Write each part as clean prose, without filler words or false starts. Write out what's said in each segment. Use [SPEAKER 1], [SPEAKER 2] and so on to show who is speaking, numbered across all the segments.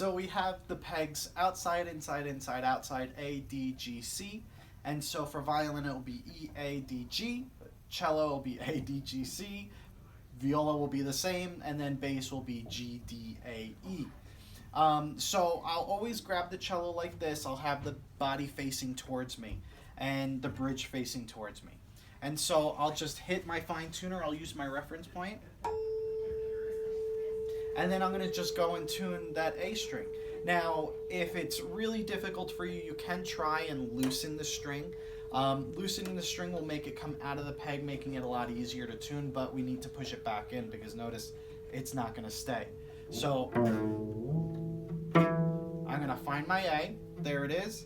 [SPEAKER 1] So we have the pegs outside, inside, inside, outside, A, D, G, C. And so for violin, it will be E, A, D, G. Cello will be A, D, G, C. Viola will be the same. And then bass will be G, D, A, E. So I'll always grab the cello like this. I'll have the body facing towards me and the bridge facing towards me. And so I'll just hit my fine tuner. I'll use my reference point. And then I'm going to just go and tune that A string. Now, if it's really difficult for you, you can try and loosen the string. Loosening the string will make it come out of the peg, making it a lot easier to tune, but we need to push it back in because notice it's not going to stay. So I'm going to find my A. There it is.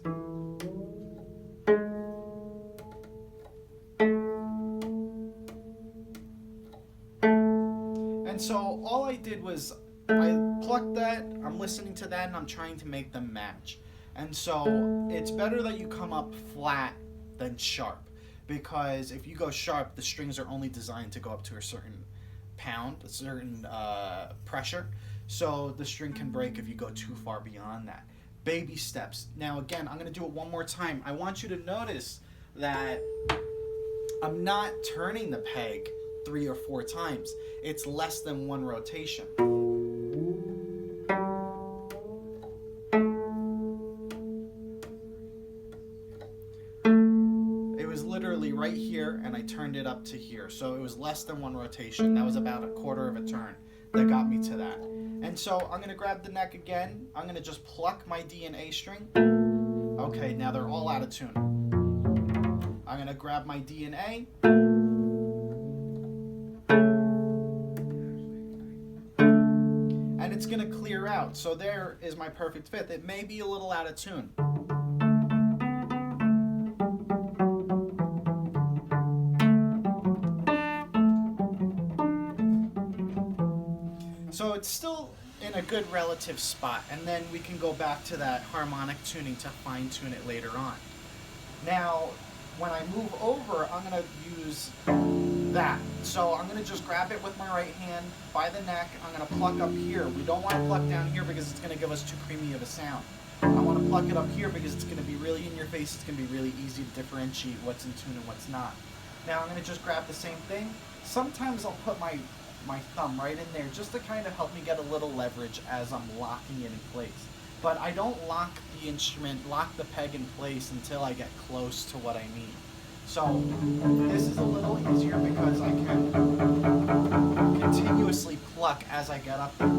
[SPEAKER 1] And so all I did was I plucked that, I'm listening to that, and I'm trying to make them match. And so it's better that you come up flat than sharp, because if you go sharp, the strings are only designed to go up to a certain pound, a certain pressure. So the string can break if you go too far beyond that. Baby steps. Now again, I'm going to do it one more time. I want you to notice that I'm not turning the peg 3 or 4 times. It's less than 1 rotation. It was literally right here, and I turned it up to here. So it was less than 1 rotation. That was about a quarter of a turn that got me to that. And so I'm going to grab the neck again. I'm going to just pluck my D and A string. Okay, now they're all out of tune. I'm going to grab my D and A. And it's going to clear out. So there is my perfect fifth. It may be a little out of tune. So it's still in a good relative spot, and then we can go back to that harmonic tuning to fine tune it later on. Now, when I move over, I'm going to use that. So I'm going to just grab it with my right hand by the neck. I'm going to pluck up here. We don't want to pluck down here because it's going to give us too creamy of a sound. I want to pluck it up here because it's going to be really in your face. It's going to be really easy to differentiate what's in tune and what's not. Now I'm going to just grab the same thing. Sometimes I'll put my thumb right in there just to kind of help me get a little leverage as I'm locking it in place. But I don't lock the instrument, lock the peg in place until I get close to what I need. So this is a little easier because I can continuously pluck as I get up there.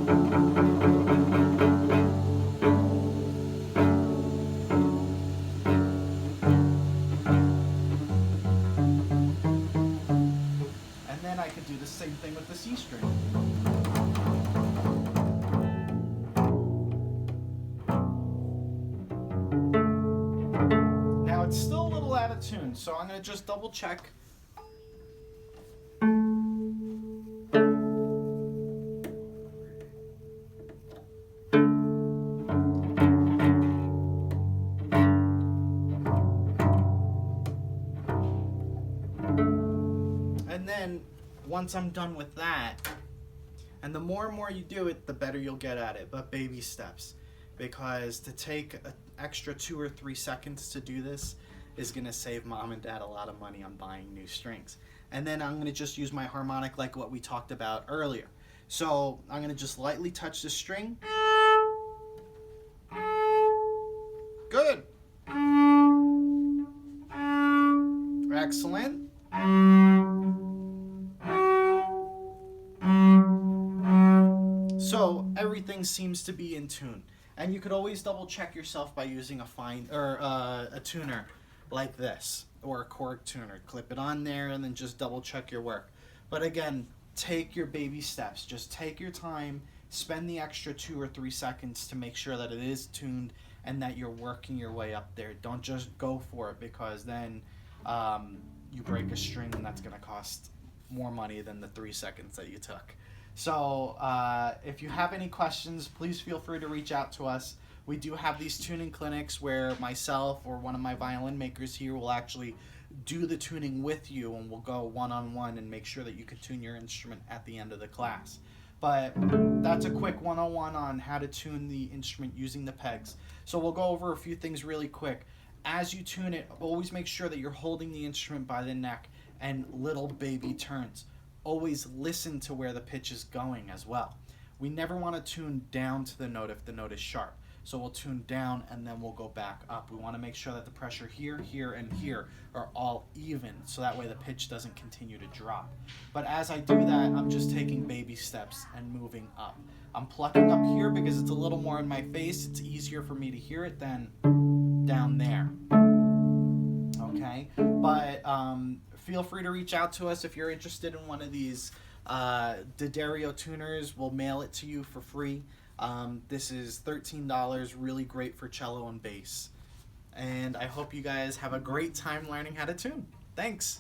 [SPEAKER 1] I could do the same thing with the C string. Now it's still a little out of tune, so I'm going to just double check. And then once I'm done with that, and the more and more you do it, the better you'll get at it, but baby steps, because to take an extra 2 or 3 seconds to do this is going to save mom and dad a lot of money on buying new strings. And then I'm going to just use my harmonic like what we talked about earlier. So I'm going to just lightly touch the string. Good. Excellent. So everything seems to be in tune, and you could always double check yourself by using a tuner like this, or a cork tuner. Clip it on there and then just double check your work. But again, take your baby steps. Just take your time, spend the extra 2 or 3 seconds to make sure that it is tuned and that you're working your way up there. Don't just go for it, because then you break a string and that's going to cost more money than the 3 seconds that you took. So if you have any questions, please feel free to reach out to us. We do have these tuning clinics where myself or one of my violin makers here will actually do the tuning with you, and we'll go one-on-one and make sure that you can tune your instrument at the end of the class. But that's a quick 101 on how to tune the instrument using the pegs. So we'll go over a few things really quick. As you tune it, always make sure that you're holding the instrument by the neck and little baby turns. Always listen to where the pitch is going as well. We never want to tune down to the note if the note is sharp. So we'll tune down and then we'll go back up. We want to make sure that the pressure here, here, and here are all even so that way the pitch doesn't continue to drop. But as I do that, I'm just taking baby steps and moving up. I'm plucking up here because it's a little more in my face. It's easier for me to hear it than down there. Okay? But feel free to reach out to us if you're interested in one of these D'Addario tuners. We'll mail it to you for free. This is $13, really great for cello and bass. And I hope you guys have a great time learning how to tune. Thanks!